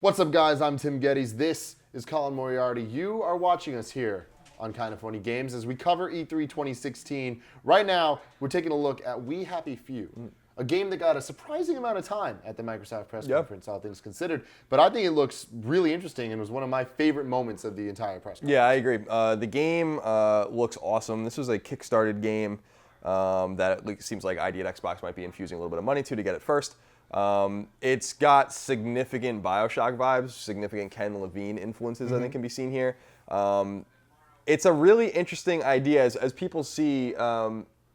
What's up, guys? I'm Tim Geddes. This is Colin Moriarty. You are watching us here on Kinda Funny Games as we cover E3 2016. Right now, we're taking a look at We Happy Few, a game that got a surprising amount of time at the Microsoft press conference, all things considered. But I think it looks really interesting and was one of my favorite moments of the entire press conference. Yeah, I agree. The game looks awesome. This was a Kickstarted game that it seems like ID at Xbox might be infusing a little bit of money to get it first. It's got significant BioShock vibes, significant Ken Levine influences, I think, can be seen here. It's a really interesting idea. As people see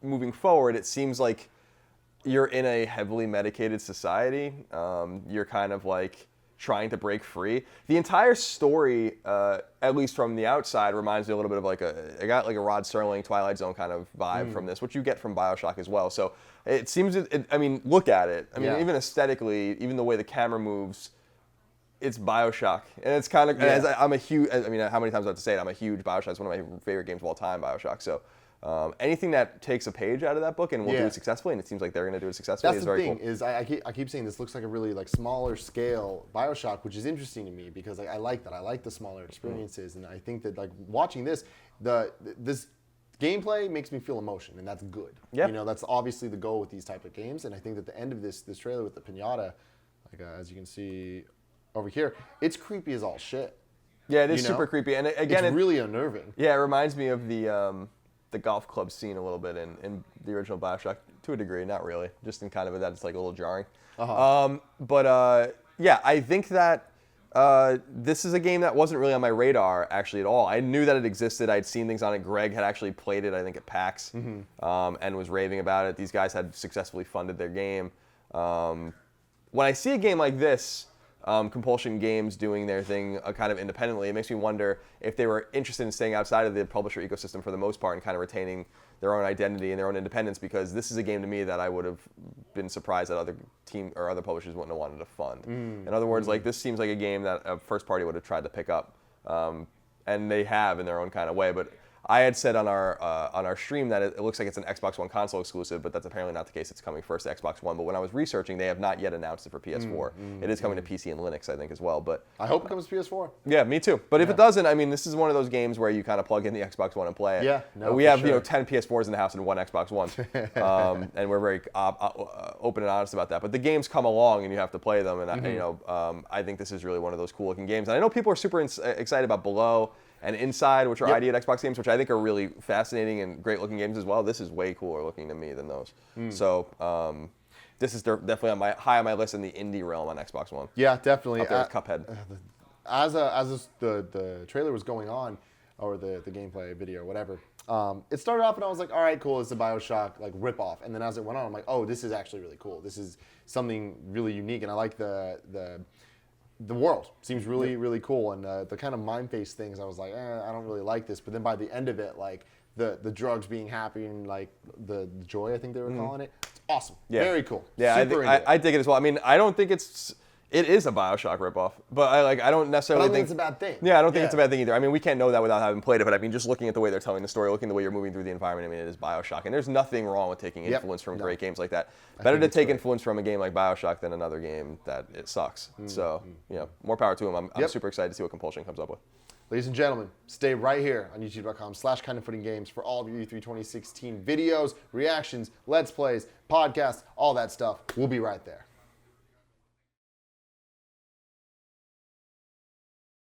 moving forward, it seems like you're in a heavily medicated society. You're kind of like trying to break free. The entire story, at least from the outside, reminds me a little bit of I got like a Rod Serling, Twilight Zone kind of vibe from this, which you get from BioShock as well. So it seems, I mean, look at it. I mean, even aesthetically, even the way the camera moves, it's BioShock. And it's kind of, I'm a huge, I mean, how many times do I have to say it? I'm a huge BioShock. It's one of my favorite games of all time, BioShock. So anything that takes a page out of that book and will do it successfully, and it seems like they're going to do it successfully, is very cool. That's the thing, is I keep saying this looks like a really like smaller scale BioShock, which is interesting to me because I like that. I like the smaller experiences, and I think that like watching this, this gameplay makes me feel emotion, and that's good. Yeah. You know, that's obviously the goal with these type of games, and I think that the end of this trailer with the piñata, like as you can see over here, it's creepy as all shit. Yeah, it is super creepy, and again, it's really unnerving. Yeah, it reminds me of the golf club scene a little bit in the original BioShock, to a degree, not really, just in kind of that it's like a little jarring. Yeah, I think that this is a game that wasn't really on my radar actually at all. I knew that it existed. I'd seen things on it. Greg had actually played it, I think, at PAX, and was raving about it. These guys had successfully funded their game. When I see a game like this, Compulsion Games doing their thing kind of independently, it makes me wonder if they were interested in staying outside of the publisher ecosystem for the most part and kind of retaining their own identity and their own independence, because this is a game to me that I would have been surprised that other team or other publishers wouldn't have wanted to fund. In other words, like this seems like a game that a first party would have tried to pick up, and they have in their own kind of way. But I had said on our stream that it looks like it's an Xbox One console exclusive, but that's apparently not the case. It's coming first to Xbox One. But when I was researching, they have not yet announced it for PS4. It is coming to PC and Linux, I think, as well. But I hope it comes to PS4. Yeah, me too. But if it doesn't, I mean, this is one of those games where you kind of plug in the Xbox One and play it. Yeah, no, we have 10 PS4s in the house and one Xbox One, and we're very open and honest about that. But the games come along and you have to play them, and I think this is really one of those cool looking games. And I know people are super excited about Below and Inside, which are ID at Xbox games, which I think are really fascinating and great looking games as well. This is way cooler looking to me than those. So this is definitely high on my list in the indie realm on Xbox One. Yeah, definitely. Up there with Cuphead. As the trailer was going on, or the gameplay video or whatever, it started off and I was like, all right, cool, it's a BioShock like ripoff. And then as it went on, I'm like, oh, this is actually really cool. This is something really unique, and I like the world seems really, really cool, and the kind of mind face things, I was like, I don't really like this. But then by the end of it, like the drugs being happy and like the joy, I think they were calling it, it's awesome. Yeah. Very cool. Yeah, I dig it as well. I mean, I don't think it is a BioShock ripoff, but I don't necessarily think it's a bad thing. Yeah, I don't think it's a bad thing either. I mean, we can't know that without having played it, but I mean, just looking at the way they're telling the story, looking at the way you're moving through the environment, I mean, it is BioShock, and there's nothing wrong with taking influence from great games like that. Better to take influence from a game like BioShock than another game that it sucks. So, more power to them. I'm super excited to see what Compulsion comes up with. Ladies and gentlemen, stay right here on youtube.com/kindoffunnygames for all of your E3 2016 videos, reactions, Let's Plays, podcasts, all that stuff. We'll be right there.